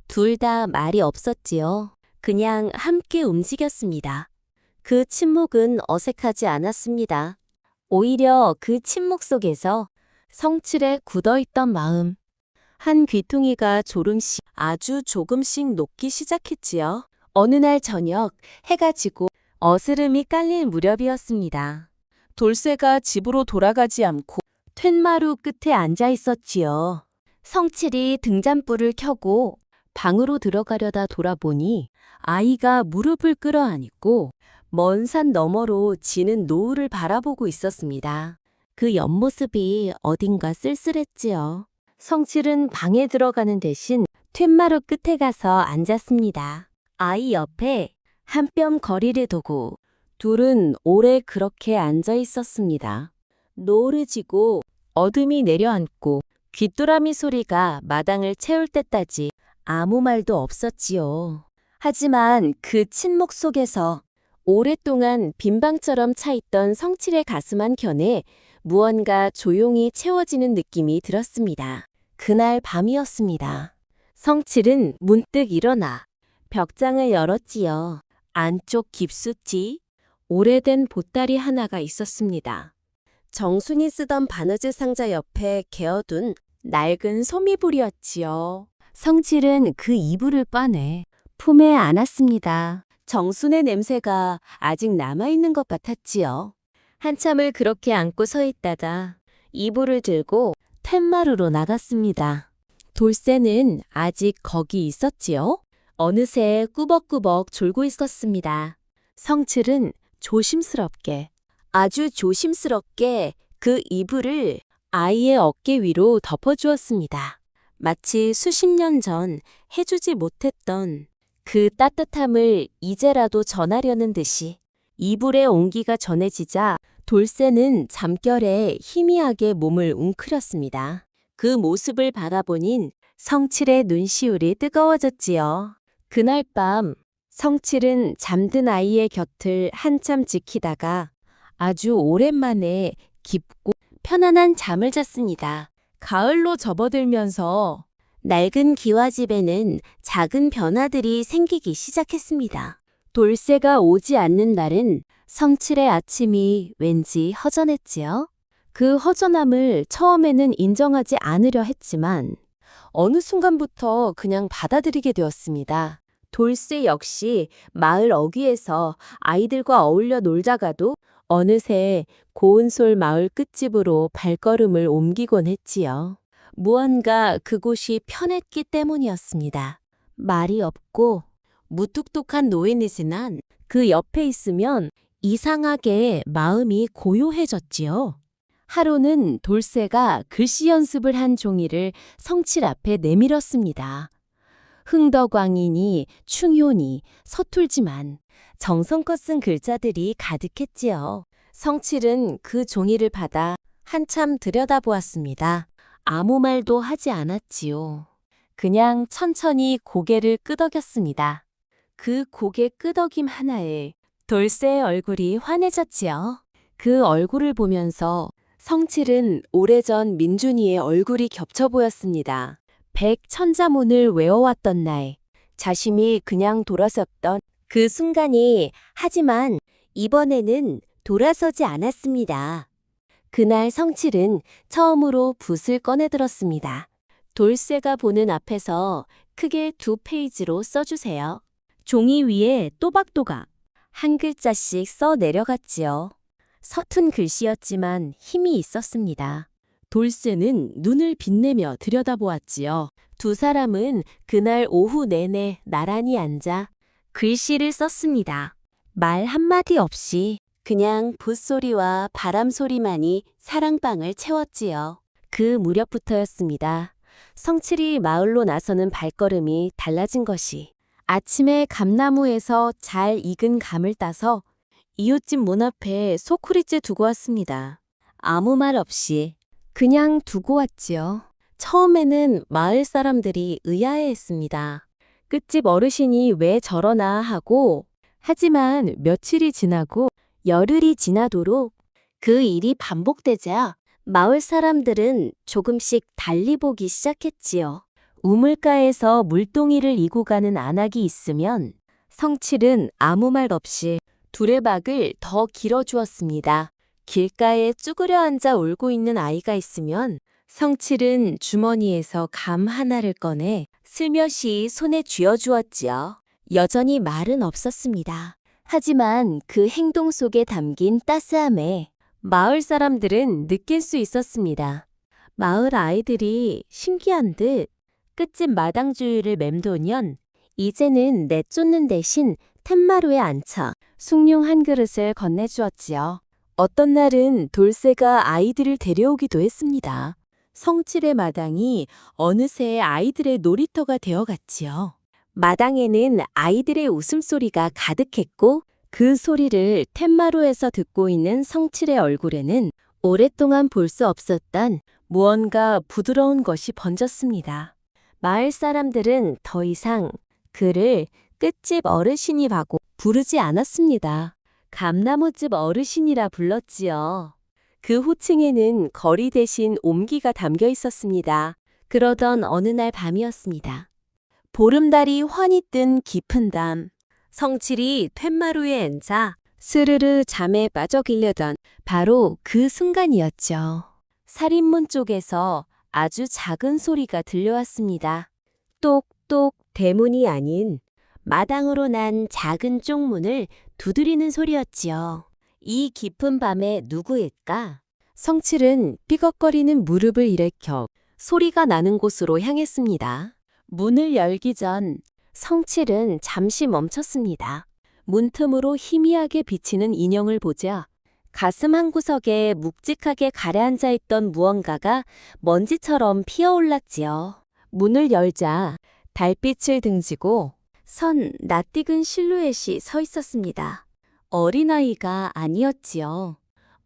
Speaker 2: 둘 다 말이 없었지요. 그냥 함께 움직였습니다. 그 침묵은 어색하지 않았습니다. 오히려 그 침묵 속에서 성칠의 굳어있던 마음, 한 귀퉁이가 조금씩 아주 조금씩 녹기 시작했지요. 어느 날 저녁 해가 지고 어스름이 깔릴 무렵이었습니다. 돌쇠가 집으로 돌아가지 않고 툇마루 끝에 앉아 있었지요. 성칠이 등잔불을 켜고 방으로 들어가려다 돌아보니 아이가 무릎을 끌어안고 먼 산 너머로 지는 노을을 바라보고 있었습니다. 그 옆모습이 어딘가 쓸쓸했지요. 성칠은 방에 들어가는 대신 툇마루 끝에 가서 앉았습니다. 아이 옆에 한 뼘 거리를 두고 둘은 오래 그렇게 앉아 있었습니다. 노을이 지고 어둠이 내려앉고 귀뚜라미 소리가 마당을 채울 때까지 아무 말도 없었지요. 하지만 그 침묵 속에서 오랫동안 빈방처럼 차있던 성칠의 가슴 한켠에 무언가 조용히 채워지는 느낌이 들었습니다. 그날 밤이었습니다. 성칠은 문득 일어나 벽장을 열었지요. 안쪽 깊숙이 오래된 보따리 하나가 있었습니다. 정순이 쓰던 바느질 상자 옆에 개어둔 낡은 소미불이었지요. 성칠은 그 이불을 빠내 품에 안았습니다. 정순의 냄새가 아직 남아있는 것 같았지요. 한참을 그렇게 안고 서 있다가 이불을 들고 툇마루로 나갔습니다. 돌쇠는 아직 거기 있었지요. 어느새 꾸벅꾸벅 졸고 있었습니다. 성칠은 조심스럽게, 아주 조심스럽게 그 이불을 아이의 어깨 위로 덮어주었습니다. 마치 수십 년 전 해주지 못했던 그 따뜻함을 이제라도 전하려는 듯이 이불의 온기가 전해지자 돌쇠는 잠결에 희미하게 몸을 웅크렸습니다. 그 모습을 바라보닌 성칠의 눈시울이 뜨거워졌지요. 그날 밤 성칠은 잠든 아이의 곁을 한참 지키다가 아주 오랜만에 깊고 편안한 잠을 잤습니다. 가을로 접어들면서 낡은 기와집에는 작은 변화들이 생기기 시작했습니다. 돌쇠가 오지 않는 날은 성칠의 아침이 왠지 허전했지요. 그 허전함을 처음에는 인정하지 않으려 했지만 어느 순간부터 그냥 받아들이게 되었습니다. 돌쇠 역시 마을 어귀에서 아이들과 어울려 놀다가도 어느새 고운솔 마을 끝집으로 발걸음을 옮기곤 했지요. 무언가 그곳이 편했기 때문이었습니다. 말이 없고 무뚝뚝한 노인이지만 그 옆에 있으면 이상하게 마음이 고요해졌지요. 하루는 돌쇠가 글씨 연습을 한 종이를 성칠 앞에 내밀었습니다. 흥덕왕이니 충효니 서툴지만 정성껏 쓴 글자들이 가득했지요. 성칠은 그 종이를 받아 한참 들여다보았습니다. 아무 말도 하지 않았지요. 그냥 천천히 고개를 끄덕였습니다. 그 고개 끄덕임 하나에 돌쇠의 얼굴이 환해졌지요. 그 얼굴을 보면서 성칠은 오래전 민준이의 얼굴이 겹쳐 보였습니다. 백천자문을 외워왔던 날, 자신이 그냥 돌아섰던 그 순간이 하지만 이번에는 돌아서지 않았습니다. 그날 성칠은 처음으로 붓을 꺼내들었습니다. 돌쇠가 보는 앞에서 크게 2페이지로 써주세요. 종이 위에 또박또박 한 글자씩 써 내려갔지요. 서툰 글씨였지만 힘이 있었습니다. 돌쇠는 눈을 빛내며 들여다보았지요. 두 사람은 그날 오후 내내 나란히 앉아 글씨를 썼습니다. 말 한마디 없이 그냥 붓소리와 바람소리만이 사랑방을 채웠지요. 그 무렵부터였습니다. 성칠이 마을로 나서는 발걸음이 달라진 것이. 아침에 감나무에서 잘 익은 감을 따서 이웃집 문 앞에 소쿠리째 두고 왔습니다. 아무 말 없이 그냥 두고 왔지요. 처음에는 마을 사람들이 의아해했습니다. 끝집 어르신이 왜 저러나 하고, 하지만 며칠이 지나고 열흘이 지나도록 그 일이 반복되자 마을 사람들은 조금씩 달리 보기 시작했지요. 우물가에서 물동이를 이고 가는 안악이 있으면 성칠은 아무 말 없이 두레박을 더 길어주었습니다. 길가에 쭈그려 앉아 울고 있는 아이가 있으면 성칠은 주머니에서 감 하나를 꺼내 슬며시 손에 쥐어주었지요. 여전히 말은 없었습니다. 하지만 그 행동 속에 담긴 따스함에 마을 사람들은 느낄 수 있었습니다. 마을 아이들이 신기한 듯 끝집 마당 주위를 맴돌면 이제는 내쫓는 대신 툇마루에 앉혀 숭늉 한 그릇을 건네주었지요. 어떤 날은 돌쇠가 아이들을 데려오기도 했습니다. 성칠의 마당이 어느새 아이들의 놀이터가 되어갔지요. 마당에는 아이들의 웃음소리가 가득했고 그 소리를 툇마루에서 듣고 있는 성칠의 얼굴에는 오랫동안 볼 수 없었던 무언가 부드러운 것이 번졌습니다. 마을 사람들은 더 이상 그를 끝집 어르신이라고 부르지 않았습니다. 감나무집 어르신이라 불렀지요. 그 호칭에는 거리 대신 옴기가 담겨 있었습니다. 그러던 어느 날 밤이었습니다. 보름달이 환히 뜬 깊은 밤, 성칠이 툇마루에 앉아 스르르 잠에 빠져기려던 바로 그 순간이었죠. 살인문 쪽에서 아주 작은 소리가 들려왔습니다. 똑똑 대문이 아닌 마당으로 난 작은 쪽문을 두드리는 소리였지요. 이 깊은 밤에 누구일까? 성칠은 삐걱거리는 무릎을 일으켜 소리가 나는 곳으로 향했습니다. 문을 열기 전 성칠은 잠시 멈췄습니다. 문틈으로 희미하게 비치는 인형을 보자 가슴 한구석에 묵직하게 가라앉아 있던 무언가가 먼지처럼 피어올랐지요. 문을 열자 달빛을 등지고 선 낯익은 실루엣이 서 있었습니다. 어린아이가 아니었지요.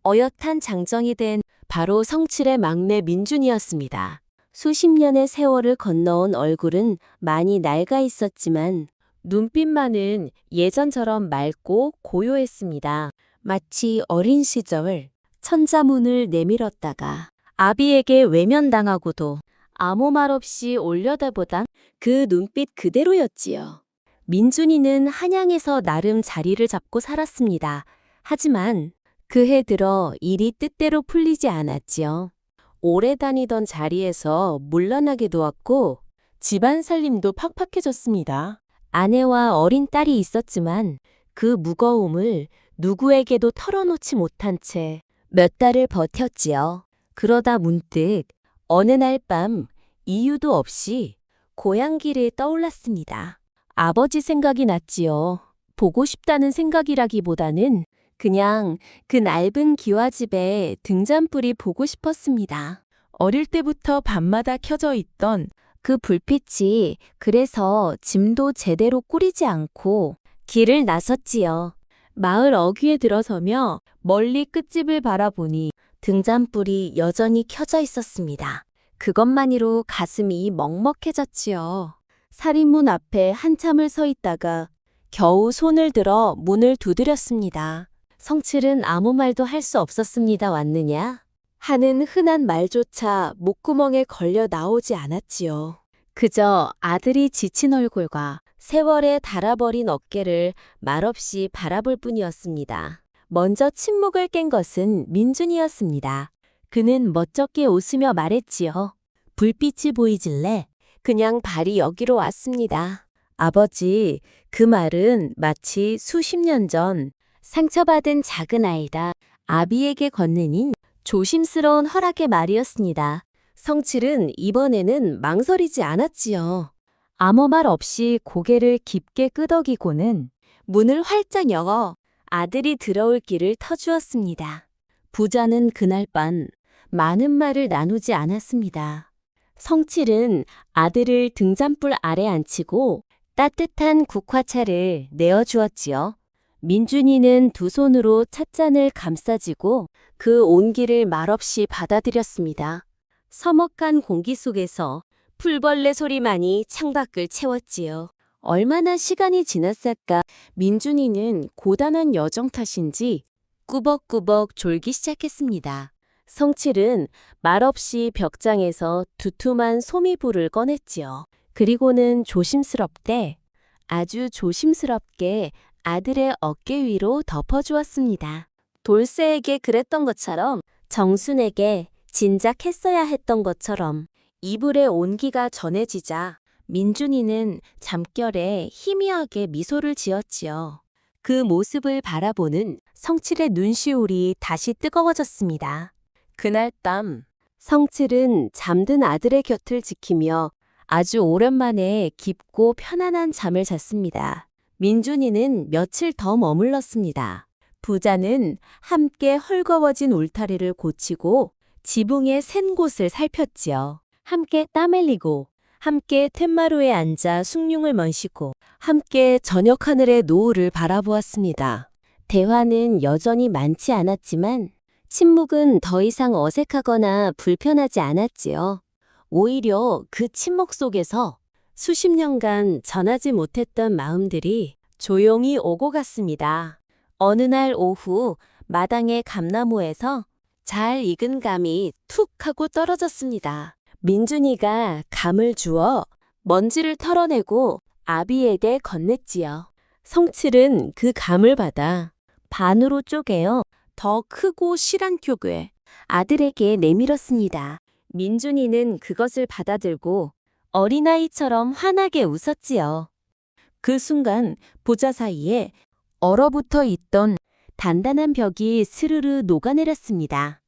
Speaker 2: 어엿한 장정이 된 바로 성칠의 막내 민준이었습니다. 수십 년의 세월을 건너온 얼굴은 많이 낡아 있었지만 눈빛만은 예전처럼 맑고 고요했습니다. 마치 어린 시절 천자문을 내밀었다가 아비에게 외면당하고도 아무 말 없이 올려다보던 그 눈빛 그대로였지요. 민준이는 한양에서 나름 자리를 잡고 살았습니다. 하지만 그해 들어 일이 뜻대로 풀리지 않았지요. 오래 다니던 자리에서 물러나게 되었고 집안 살림도 팍팍해졌습니다. 아내와 어린 딸이 있었지만 그 무거움을 누구에게도 털어놓지 못한 채 몇 달을 버텼지요. 그러다 문득 어느 날 밤 이유도 없이 고향길을 떠올랐습니다. 아버지 생각이 났지요. 보고 싶다는 생각이라기보다는 그냥 그 낡은 기와집에 등잔불이 보고 싶었습니다. 어릴 때부터 밤마다 켜져 있던 그 불빛이 그래서 짐도 제대로 꾸리지 않고 길을 나섰지요. 마을 어귀에 들어서며 멀리 끝집을 바라보니 등잔불이 여전히 켜져 있었습니다. 그것만으로 가슴이 먹먹해졌지요. 살인문 앞에 한참을 서 있다가 겨우 손을 들어 문을 두드렸습니다. 성칠은 아무 말도 할 수 없었습니다. 왔느냐? 하는 흔한 말조차 목구멍에 걸려 나오지 않았지요. 그저 아들이 지친 얼굴과 세월에 닳아버린 어깨를 말없이 바라볼 뿐이었습니다. 먼저 침묵을 깬 것은 민준이었습니다. 그는 멋쩍게 웃으며 말했지요. 불빛이 보이질래? 그냥 발이 여기로 왔습니다. 아버지, 그 말은 마치 수십 년 전 상처받은 작은 아이다. 아비에게 건네닌 조심스러운 허락의 말이었습니다. 성칠은 이번에는 망설이지 않았지요. 아무 말 없이 고개를 깊게 끄덕이고는 문을 활짝 열어 아들이 들어올 길을 터주었습니다. 부자는 그날 밤 많은 말을 나누지 않았습니다. 성칠은 아들을 등잔불 아래 앉히고 따뜻한 국화차를 내어주었지요. 민준이는 두 손으로 찻잔을 감싸쥐고 그 온기를 말없이 받아들였습니다. 서먹한 공기 속에서 풀벌레 소리만이 창밖을 채웠지요. 얼마나 시간이 지났을까 민준이는 고단한 여정 탓인지 꾸벅꾸벅 졸기 시작했습니다. 성칠은 말없이 벽장에서 두툼한 소미불을 꺼냈지요. 그리고는 조심스럽게, 아주 조심스럽게 아들의 어깨 위로 덮어주었습니다. 돌쇠에게 그랬던 것처럼 정순에게 진작 했어야 했던 것처럼 이불의 온기가 전해지자 민준이는 잠결에 희미하게 미소를 지었지요. 그 모습을 바라보는 성칠의 눈시울이 다시 뜨거워졌습니다. 그날 밤, 성칠은 잠든 아들의 곁을 지키며 아주 오랜만에 깊고 편안한 잠을 잤습니다. 민준이는 며칠 더 머물렀습니다. 부자는 함께 헐거워진 울타리를 고치고 지붕의 샌 곳을 살폈지요. 함께 땀 흘리고, 함께 툇마루에 앉아 숭늉을 마시고, 함께 저녁 하늘의 노을을 바라보았습니다. 대화는 여전히 많지 않았지만 침묵은 더 이상 어색하거나 불편하지 않았지요. 오히려 그 침묵 속에서 수십 년간 전하지 못했던 마음들이 조용히 오고 갔습니다. 어느 날 오후 마당의 감나무에서 잘 익은 감이 툭 하고 떨어졌습니다. 민준이가 감을 주워 먼지를 털어내고 아비에게 건넸지요. 성칠은 그 감을 받아 반으로 쪼개어 더 크고 실한 큐브에 아들에게 내밀었습니다. 민준이는 그것을 받아들고 어린아이처럼 환하게 웃었지요. 그 순간 보자 사이에 얼어붙어 있던 단단한 벽이 스르르 녹아내렸습니다.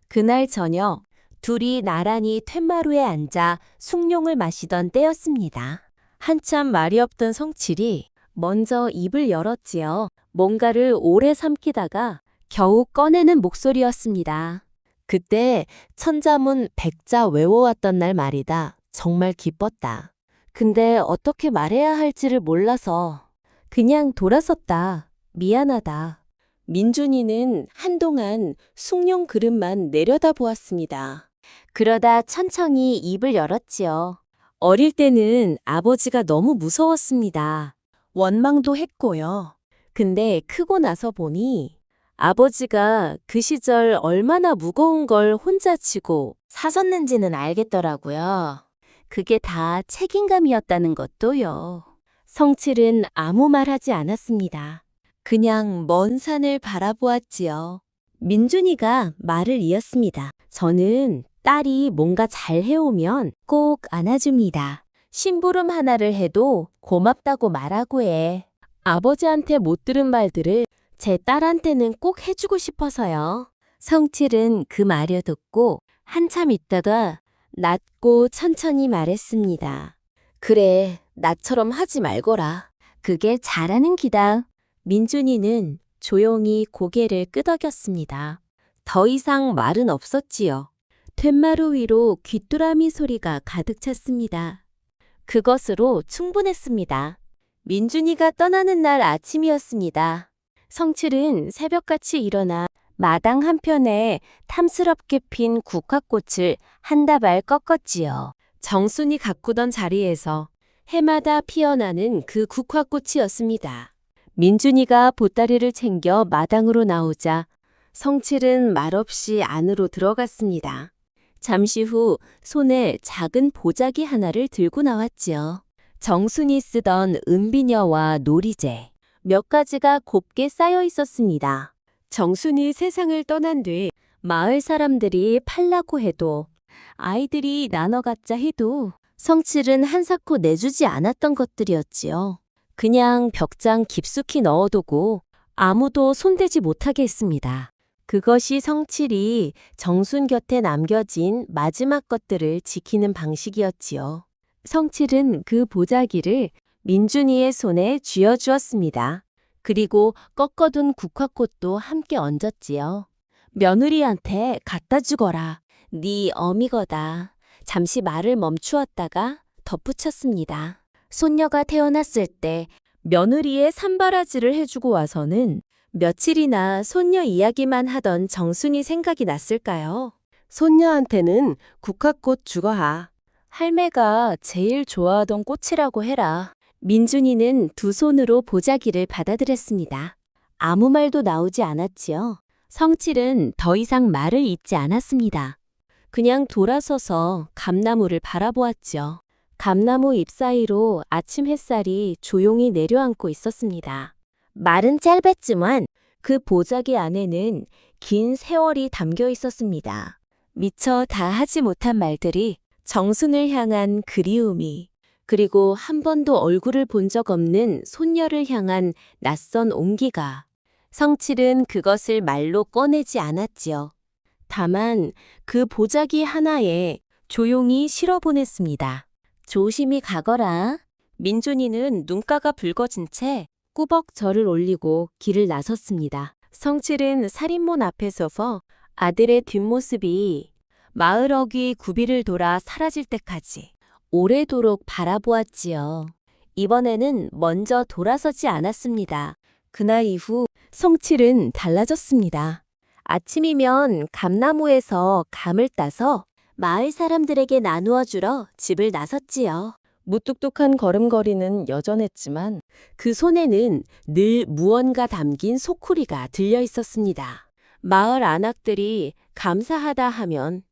Speaker 2: 그날 저녁 둘이 나란히 툇마루에 앉아 숭늉을 마시던 때였습니다. 한참 말이 없던 성칠이 먼저 입을 열었지요. 뭔가를 오래 삼키다가 겨우 꺼내는 목소리였습니다. 그때 천자문 백자 외워왔던 날 말이다. 정말 기뻤다. 근데 어떻게 말해야 할지를 몰라서 그냥 돌아섰다. 미안하다. 민준이는 한동안 숭늉 그릇만 내려다보았습니다. 그러다 천천히 입을 열었지요. 어릴 때는 아버지가 너무 무서웠습니다. 원망도 했고요. 근데 크고 나서 보니 아버지가 그 시절 얼마나 무거운 걸 혼자 지고 사셨는지는 알겠더라고요. 그게 다 책임감이었다는 것도요. 성칠은 아무 말 하지 않았습니다. 그냥 먼 산을 바라보았지요. 민준이가 말을 이었습니다. 저는 딸이 뭔가 잘 해오면 꼭 안아줍니다. 심부름 하나를 해도 고맙다고 말하고 해. 아버지한테 못 들은 말들을 제 딸한테는 꼭 해주고 싶어서요. 성칠은 그 말을 듣고 한참 있다가 낮고 천천히 말했습니다. 그래, 나처럼 하지 말거라. 그게 잘하는 기다. 민준이는 조용히 고개를 끄덕였습니다. 더 이상 말은 없었지요. 툇마루 위로 귀뚜라미 소리가 가득 찼습니다. 그것으로 충분했습니다. 민준이가 떠나는 날 아침이었습니다. 성칠은 새벽같이 일어나 마당 한편에 탐스럽게 핀 국화꽃을 한 다발 꺾었지요. 정순이 가꾸던 자리에서 해마다 피어나는 그 국화꽃이었습니다. 민준이가 보따리를 챙겨 마당으로 나오자 성칠은 말없이 안으로 들어갔습니다. 잠시 후 손에 작은 보자기 하나를 들고 나왔지요. 정순이 쓰던 은비녀와 놀이제 몇 가지가 곱게 쌓여 있었습니다. 정순이 세상을 떠난 뒤 마을 사람들이 팔라고 해도 아이들이 나눠 갖자 해도 성칠은 한사코 내주지 않았던 것들이었지요. 그냥 벽장 깊숙이 넣어두고 아무도 손대지 못하게 했습니다. 그것이 성칠이 정순 곁에 남겨진 마지막 것들을 지키는 방식이었지요. 성칠은 그 보자기를 민준이의 손에 쥐어주었습니다. 그리고 꺾어둔 국화꽃도 함께 얹었지요. 며느리한테 갖다 주거라. 네 어미거다. 잠시 말을 멈추었다가 덧붙였습니다. 손녀가 태어났을 때 며느리의 산바라지를 해주고 와서는 며칠이나 손녀 이야기만 하던 정순이 생각이 났을까요? 손녀한테는 국화꽃 주거하. 할매가 제일 좋아하던 꽃이라고 해라. 민준이는 두 손으로 보자기를 받아들였습니다. 아무 말도 나오지 않았지요. 성칠은 더 이상 말을 잇지 않았습니다. 그냥 돌아서서 감나무를 바라보았죠. 감나무 잎 사이로 아침 햇살이 조용히 내려앉고 있었습니다. 말은 짧았지만 그 보자기 안에는 긴 세월이 담겨 있었습니다. 미처 다 하지 못한 말들이, 정순을 향한 그리움이, 그리고 한 번도 얼굴을 본 적 없는 손녀를 향한 낯선 온기가. 성칠은 그것을 말로 꺼내지 않았지요. 다만 그 보자기 하나에 조용히 실어보냈습니다. 조심히 가거라. 민준이는 눈가가 붉어진 채 꾸벅 절을 올리고 길을 나섰습니다. 성칠은 살인몬 앞에 서서 아들의 뒷모습이 마을 어귀 구비를 돌아 사라질 때까지 오래도록 바라보았지요. 이번에는 먼저 돌아서지 않았습니다. 그날 이후 성칠은 달라졌습니다. 아침이면 감나무에서 감을 따서 마을 사람들에게 나누어 주러 집을 나섰지요. 무뚝뚝한 걸음걸이는 여전했지만 그 손에는 늘 무언가 담긴 소쿠리가 들려 있었습니다. 마을 안악들이 감사하다 하면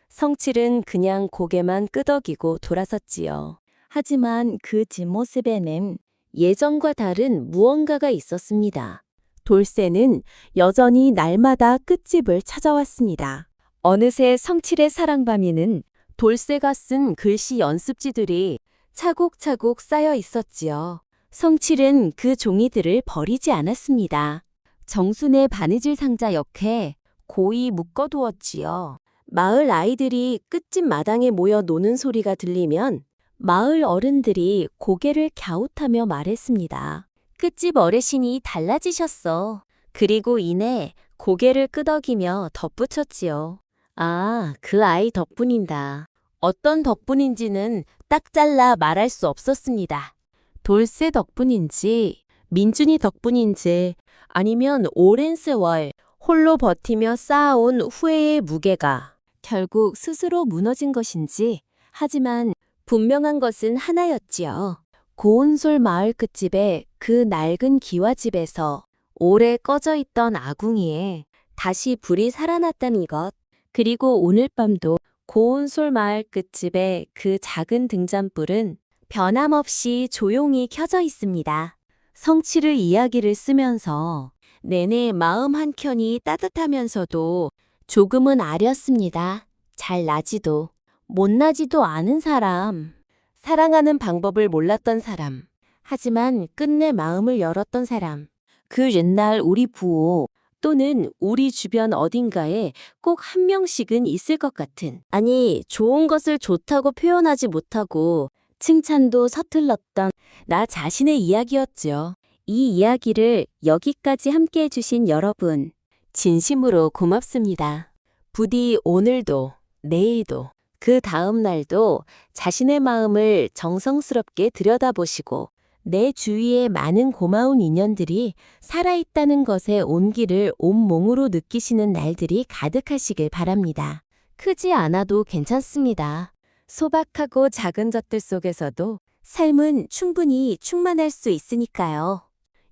Speaker 2: 성칠은 그냥 고개만 끄덕이고 돌아섰지요. 하지만 그 뒷모습에는 예전과 다른 무언가가 있었습니다. 돌쇠는 여전히 날마다 끝집을 찾아왔습니다. 어느새 성칠의 사랑밤에는 돌쇠가 쓴 글씨 연습지들이 차곡차곡 쌓여 있었지요. 성칠은 그 종이들을 버리지 않았습니다. 정순의 바느질 상자 옆에 고이 묶어두었지요. 마을 아이들이 끝집 마당에 모여 노는 소리가 들리면 마을 어른들이 고개를 갸웃하며 말했습니다. 끝집 어르신이 달라지셨어. 그리고 이내 고개를 끄덕이며 덧붙였지요. 아, 그 아이 덕분인다. 어떤 덕분인지는 딱 잘라 말할 수 없었습니다. 돌쇠 덕분인지, 민준이 덕분인지, 아니면 오랜 세월 홀로 버티며 쌓아온 후회의 무게가 결국 스스로 무너진 것인지, 하지만 분명한 것은 하나였지요. 고운솔 마을 끝집의 그 낡은 기와집에서 오래 꺼져 있던 아궁이에 다시 불이 살아났다는 것. 그리고 오늘 밤도 고운솔 마을 끝집의 그 작은 등잔불은 변함없이 조용히 켜져 있습니다. 성칠의 이야기를 쓰면서 내내 마음 한켠이 따뜻하면서도 조금은 아렸습니다. 잘 나지도 못 나지도 않은 사람. 사랑하는 방법을 몰랐던 사람. 하지만 끝내 마음을 열었던 사람. 그 옛날 우리 부호 또는 우리 주변 어딘가에 꼭 한 명씩은 있을 것 같은. 아니, 좋은 것을 좋다고 표현하지 못하고 칭찬도 서툴렀던 나 자신의 이야기였죠. 이 이야기를 여기까지 함께 해주신 여러분, 진심으로 고맙습니다. 부디 오늘도, 내일도, 그 다음 날도 자신의 마음을 정성스럽게 들여다보시고 내 주위에 많은 고마운 인연들이 살아있다는 것의 온기를 온몸으로 느끼시는 날들이 가득하시길 바랍니다. 크지 않아도 괜찮습니다. 소박하고 작은 것들 속에서도 삶은 충분히 충만할 수 있으니까요.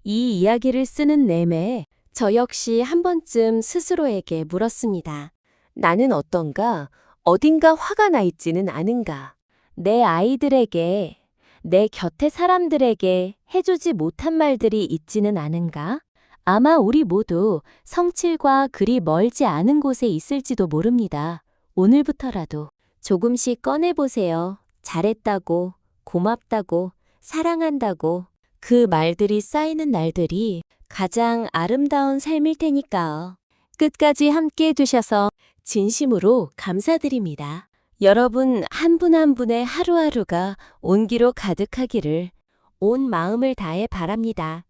Speaker 2: 이 이야기를 쓰는 내내 저 역시 한 번쯤 스스로에게 물었습니다. 나는 어떤가? 어딘가 화가 나 있지는 않은가? 내 아이들에게, 내 곁의 사람들에게 해주지 못한 말들이 있지는 않은가? 아마 우리 모두 성칠과 그리 멀지 않은 곳에 있을지도 모릅니다. 오늘부터라도 조금씩 꺼내보세요. 잘했다고, 고맙다고, 사랑한다고. 그 말들이 쌓이는 날들이 가장 아름다운 삶일 테니까요. 끝까지 함께 해주셔서 진심으로 감사드립니다. 여러분 한 분 한 분의 하루하루가 온기로 가득하기를 온 마음을 다해 바랍니다.